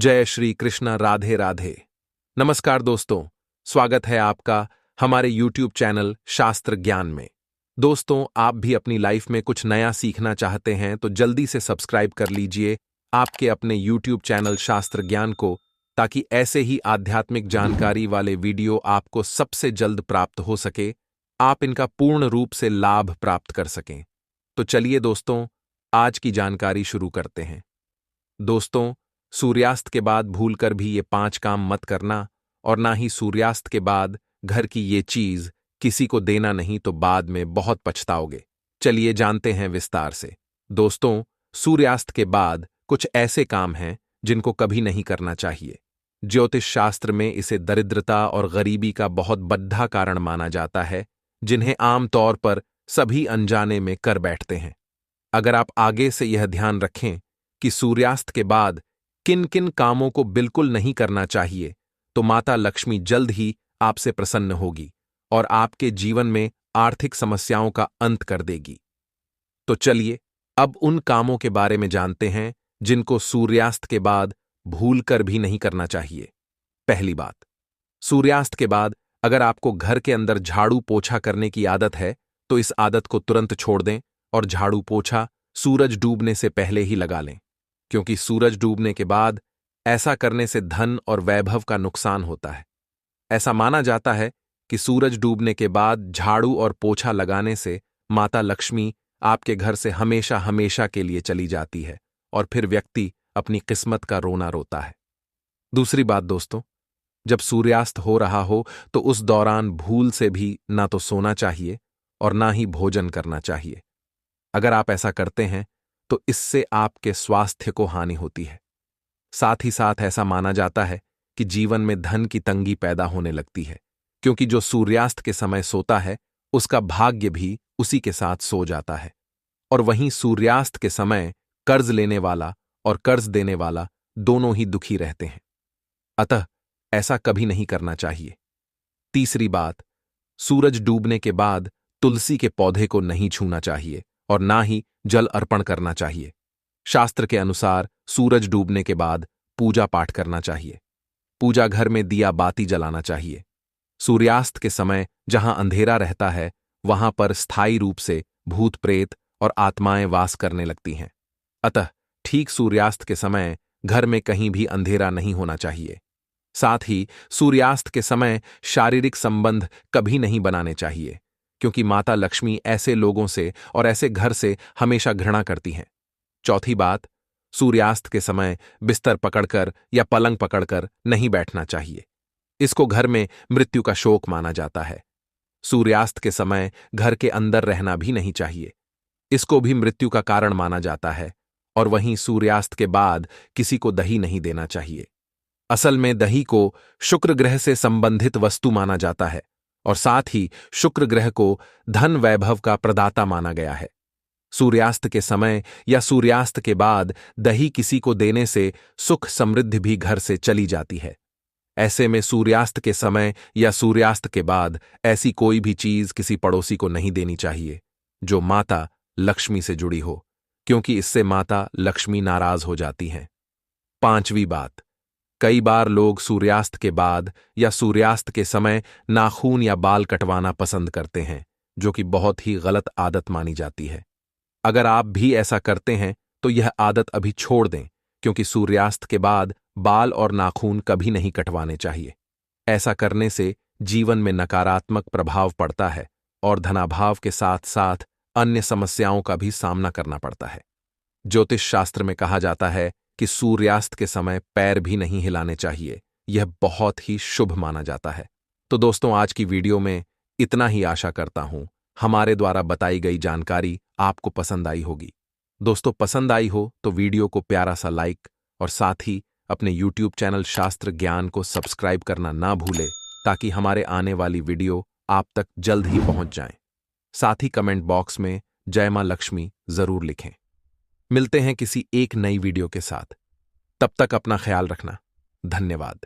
जय श्री कृष्ण। राधे राधे। नमस्कार दोस्तों, स्वागत है आपका हमारे YouTube चैनल शास्त्र ज्ञान में। दोस्तों, आप भी अपनी लाइफ में कुछ नया सीखना चाहते हैं तो जल्दी से सब्सक्राइब कर लीजिए आपके अपने YouTube चैनल शास्त्र ज्ञान को, ताकि ऐसे ही आध्यात्मिक जानकारी वाले वीडियो आपको सबसे जल्द प्राप्त हो सके, आप इनका पूर्ण रूप से लाभ प्राप्त कर सकें। तो चलिए दोस्तों, आज की जानकारी शुरू करते हैं। दोस्तों, सूर्यास्त के बाद भूलकर भी ये 5 काम मत करना, और ना ही सूर्यास्त के बाद घर की ये चीज किसी को देना, नहीं तो बाद में बहुत पछताओगे। चलिए जानते हैं विस्तार से। दोस्तों, सूर्यास्त के बाद कुछ ऐसे काम हैं जिनको कभी नहीं करना चाहिए। ज्योतिष शास्त्र में इसे दरिद्रता और गरीबी का बहुत बड़ा कारण माना जाता है, जिन्हें आमतौर पर सभी अनजाने में कर बैठते हैं। अगर आप आगे से यह ध्यान रखें कि सूर्यास्त के बाद किन किन कामों को बिल्कुल नहीं करना चाहिए, तो माता लक्ष्मी जल्द ही आपसे प्रसन्न होगी और आपके जीवन में आर्थिक समस्याओं का अंत कर देगी। तो चलिए अब उन कामों के बारे में जानते हैं जिनको सूर्यास्त के बाद भूलकर भी नहीं करना चाहिए। पहली बात, सूर्यास्त के बाद अगर आपको घर के अंदर झाड़ू पोछा करने की आदत है, तो इस आदत को तुरंत छोड़ दें और झाड़ू पोछा सूरज डूबने से पहले ही लगा लें, क्योंकि सूरज डूबने के बाद ऐसा करने से धन और वैभव का नुकसान होता है। ऐसा माना जाता है कि सूरज डूबने के बाद झाड़ू और पोछा लगाने से माता लक्ष्मी आपके घर से हमेशा हमेशा के लिए चली जाती है और फिर व्यक्ति अपनी किस्मत का रोना रोता है। दूसरी बात दोस्तों, जब सूर्यास्त हो रहा हो तो उस दौरान भूल से भी ना तो सोना चाहिए और ना ही भोजन करना चाहिए। अगर आप ऐसा करते हैं तो इससे आपके स्वास्थ्य को हानि होती है। साथ ही साथ ऐसा माना जाता है कि जीवन में धन की तंगी पैदा होने लगती है, क्योंकि जो सूर्यास्त के समय सोता है उसका भाग्य भी उसी के साथ सो जाता है। और वहीं सूर्यास्त के समय कर्ज लेने वाला और कर्ज देने वाला दोनों ही दुखी रहते हैं। अतः ऐसा कभी नहीं करना चाहिए। तीसरी बात, सूरज डूबने के बाद तुलसी के पौधे को नहीं छूना चाहिए और ना ही जल अर्पण करना चाहिए। शास्त्र के अनुसार सूरज डूबने के बाद पूजा पाठ करना चाहिए। पूजा घर में दिया बाती जलाना चाहिए। सूर्यास्त के समय जहां अंधेरा रहता है, वहां पर स्थायी रूप से भूत प्रेत और आत्माएं वास करने लगती हैं। अतः ठीक सूर्यास्त के समय घर में कहीं भी अंधेरा नहीं होना चाहिए। साथ ही सूर्यास्त के समय शारीरिक संबंध कभी नहीं बनाने चाहिए, क्योंकि माता लक्ष्मी ऐसे लोगों से और ऐसे घर से हमेशा घृणा करती हैं। चौथी बात, सूर्यास्त के समय बिस्तर पकड़कर या पलंग पकड़कर नहीं बैठना चाहिए। इसको घर में मृत्यु का शोक माना जाता है। सूर्यास्त के समय घर के अंदर रहना भी नहीं चाहिए। इसको भी मृत्यु का कारण माना जाता है। और वहीं सूर्यास्त के बाद किसी को दही नहीं देना चाहिए। असल में दही को शुक्र ग्रह से संबंधित वस्तु माना जाता है और साथ ही शुक्र ग्रह को धन वैभव का प्रदाता माना गया है। सूर्यास्त के समय या सूर्यास्त के बाद दही किसी को देने से सुख समृद्धि भी घर से चली जाती है। ऐसे में सूर्यास्त के समय या सूर्यास्त के बाद ऐसी कोई भी चीज किसी पड़ोसी को नहीं देनी चाहिए जो माता लक्ष्मी से जुड़ी हो, क्योंकि इससे माता लक्ष्मी नाराज हो जाती हैं। पांचवी बात, कई बार लोग सूर्यास्त के बाद या सूर्यास्त के समय नाखून या बाल कटवाना पसंद करते हैं, जो कि बहुत ही गलत आदत मानी जाती है। अगर आप भी ऐसा करते हैं तो यह आदत अभी छोड़ दें, क्योंकि सूर्यास्त के बाद बाल और नाखून कभी नहीं कटवाने चाहिए। ऐसा करने से जीवन में नकारात्मक प्रभाव पड़ता है और धनाभाव के साथ साथ अन्य समस्याओं का भी सामना करना पड़ता है। ज्योतिष शास्त्र में कहा जाता है कि सूर्यास्त के समय पैर भी नहीं हिलाने चाहिए। यह बहुत ही शुभ माना जाता है। तो दोस्तों, आज की वीडियो में इतना ही। आशा करता हूं हमारे द्वारा बताई गई जानकारी आपको पसंद आई होगी। दोस्तों, पसंद आई हो तो वीडियो को प्यारा सा लाइक और साथ ही अपने YouTube चैनल शास्त्र ज्ञान को सब्सक्राइब करना ना भूले, ताकि हमारे आने वाली वीडियो आप तक जल्द ही पहुंच जाएं। साथ ही कमेंट बॉक्स में जय मां लक्ष्मी जरूर लिखें। मिलते हैं किसी एक नई वीडियो के साथ। तब तक अपना ख्याल रखना। धन्यवाद।